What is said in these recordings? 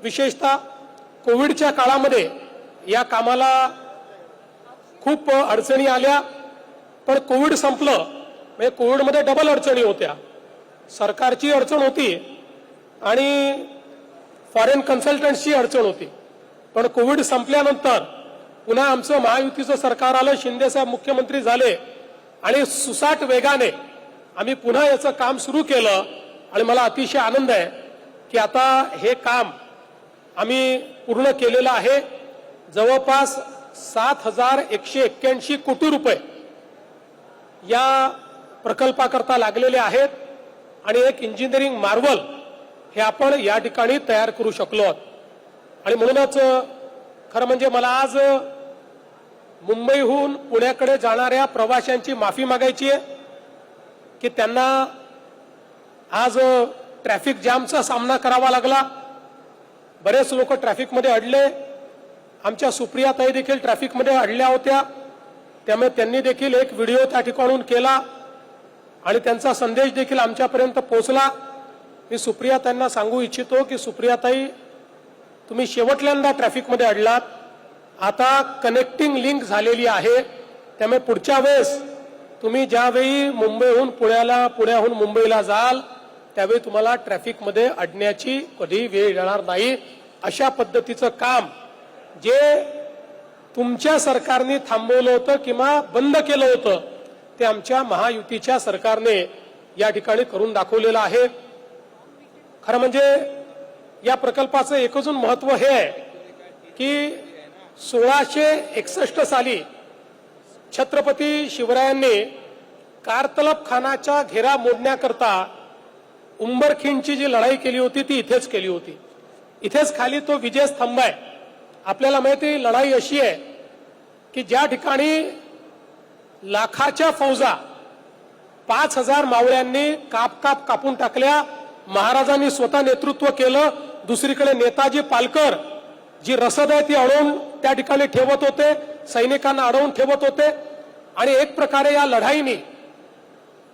विशेषतः कोविडच्या काळामध्ये या कामाला खूप अडचणी आल्या, पण कोविड संपलं म्हणजे कोविडमध्ये डबल अडचणी होत्या. सरकारची अडचण होती आणि फॉरेन कन्सल्टंट्सची अडचण होती. पण कोविड संपल्यानंतर पुन्हा आमचं महायुतीचं सरकार आलं, शिंदे साहेब मुख्यमंत्री झाले आणि सुसाट वेगाने आम्ही पुन्हा याचं काम सुरू केलं. आणि मला अतिशय आनंद आहे की आता हे काम आम्ही पूर्ण केलेलं आहे. जवळपास 7,181 कोटी रुपये या प्रकल्पाकरता लागलेले आहेत आणि एक इंजिनिअरिंग मार्वल हे आपण या ठिकाणी तयार करू शकलो आहोत. आणि म्हणूनच खरं म्हणजे मला आज मुंबईहून पुण्याकडे जाणाऱ्या प्रवाशांची माफी मागायची आहे की त्यांना आज ट्रॅफिक जामचा सामना करावा लागला. बरेच लोक ट्रॅफिकमध्ये अडले. आमच्या सुप्रियाताई देखील ट्रॅफिकमध्ये अडल्या होत्या. त्यामुळे त्यांनी देखील एक व्हिडिओ त्या ठिकाणून केला आणि त्यांचा संदेश देखील आमच्यापर्यंत पोहोचला. मी सुप्रियाताईंना सांगू इच्छितो की सुप्रियाताई, तुम्ही शेवटल्यांदा ट्रॅफिकमध्ये अडलात. आता कनेक्टिंग लिंक झालेली आहे. त्यामुळे पुढच्या वेळेस तुम्ही ज्यावेळी मुंबईहून पुण्याला, पुण्याहून मुंबईला जाल त्यावेळी तुम्हाला ट्रॅफिकमध्ये अडण्याची कधी वेळ येणार नाही. अशा पद्धतीचं काम जे तुमच्या सरकारने थांबवलं होतं किंवा बंद केलं होतं ते आमच्या महायुतीच्या सरकारने या ठिकाणी करून दाखवलेलं आहे. खरं म्हणजे या प्रकल्पाचं एकच महत्व हे आहे की 1661 साली छत्रपती शिवरायांनी कारतलब खानाचा घेरा मोडण्याकरता उंबरखिंडची जी लढाई केली होती ती इथेच केली होती. इथेच खाली तो विजय स्तंभ आहे. आपल्याला माहिती लढाई अशी आहे की ज्या ठिकाणी लाखाच्या फौजा 5,000 मावळ्यांनी कापून टाकल्या. महाराजांनी स्वतः नेतृत्व केलं. दुसरीकडे नेताजी पालकर जी रसद आहे ती अडवून त्या ठिकाणी ठेवत होते, सैनिकांना अडवून ठेवत होते. आणि एक प्रकारे या लढाईने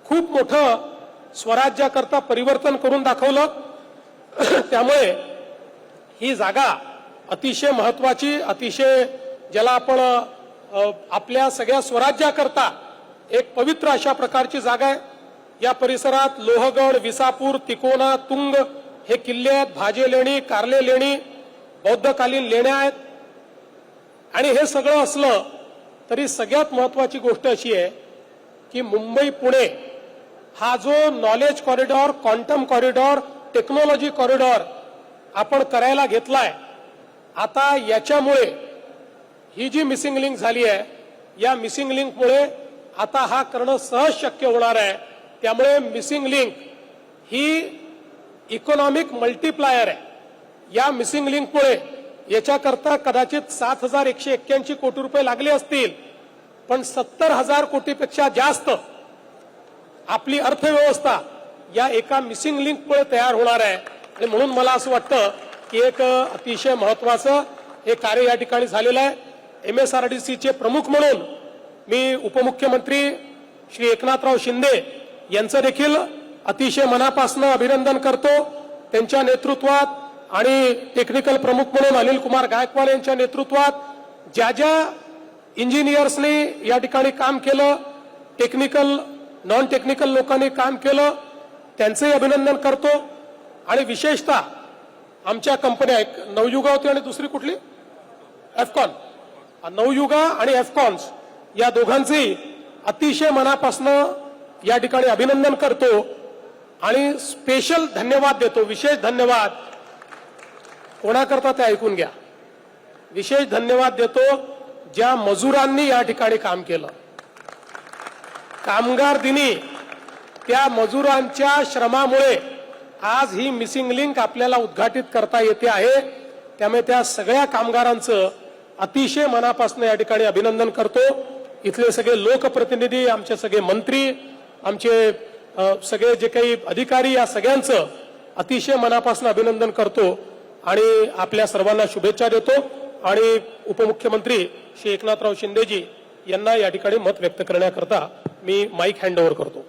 खूप मोठं स्वराज्याकरता परिवर्तन करून दाखवलं. त्यामुळे ही जागा अतिशय महत्वाची, अतिशय ज्याला आपण आपल्या सगळ्या स्वराज्याकरता एक पवित्र अशा प्रकारची जागा आहे. या परिसरात लोहगड, विसापूर, तिकोना, तुंग हे किल्ले आहेत. भाजे लेणी, कारले लेणी, बौद्धकालीन लेण्या आहेत. आणि हे सगळं असलं तरी सगळ्यात महत्वाची गोष्ट अशी आहे की मुंबई पुणे हा जो knowledge corridor, quantum corridor, technology corridor आपण करायला घेतलाय, आता याच्यामुळे ही जी मिसिंग लिंक झाली आहे या मिसिंग लिंकमुळे आता हा करणं सहज शक्य होणार आहे. त्यामुळे मिसिंग लिंक ही इकॉनॉमिक मल्टीप्लायर आहे. या मिसिंग लिंकमुळे याच्याकरता कदाचित 7,181 कोटी रुपये लागले असतील, पण 70,000 कोटीपेक्षा जास्त आपली अर्थव्यवस्था या एका मिसिंग लिंकमुळे तयार होणार आहे. आणि म्हणून मला असं वाटतं की एक अतिशय महत्वाचं हे कार्य या ठिकाणी झालेलं आहे. MSRDCचे प्रमुख म्हणून मी उपमुख्यमंत्री श्री एकनाथराव शिंदे यांचं देखील अतिशय मनापासून अभिनंदन करतो. त्यांच्या नेतृत्वात आणि टेक्निकल प्रमुख म्हणून अनिल कुमार गायकवाड यांच्या नेतृत्वात ज्या ज्या इंजिनियर्सनी या ठिकाणी काम केलं, टेक्निकल नॉन टेक्निकल लोकांनी काम केलं, त्यांचंही अभिनंदन करतो. आणि विशेषतः आमच्या कंपन्या, एक नवयुगा होती आणि दुसरी कुठली एफकॉन, नवयुगा आणि एफकॉन्स या दोघांचेही अतिशय मनापासून या ठिकाणी अभिनंदन करतो आणि स्पेशल धन्यवाद देतो. विशेष धन्यवाद कोणाकरता ते ऐकून घ्या. विशेष धन्यवाद देतो ज्या मजुरांनी या ठिकाणी काम केलं. कामगार दिनी त्या मजुरांच्या श्रमामुळे आज ही मिसिंग लिंक आपल्याला उद्घाटित करता येते आहे. त्यामुळे त्या सगळ्या कामगारांचं अतिशय मनापासून या ठिकाणी अभिनंदन करतो. इथले सगळे लोकप्रतिनिधी, आमचे सगळे मंत्री, आमचे सगळे जे काही अधिकारी, या सगळ्यांचं अतिशय मनापासून अभिनंदन करतो आणि आपल्या सर्वांना शुभेच्छा देतो. आणि उपमुख्यमंत्री श्री एकनाथराव शिंदेजी यांना या ठिकाणी मत व्यक्त करण्याकरता मी माईक हँड ओव्हर करतो.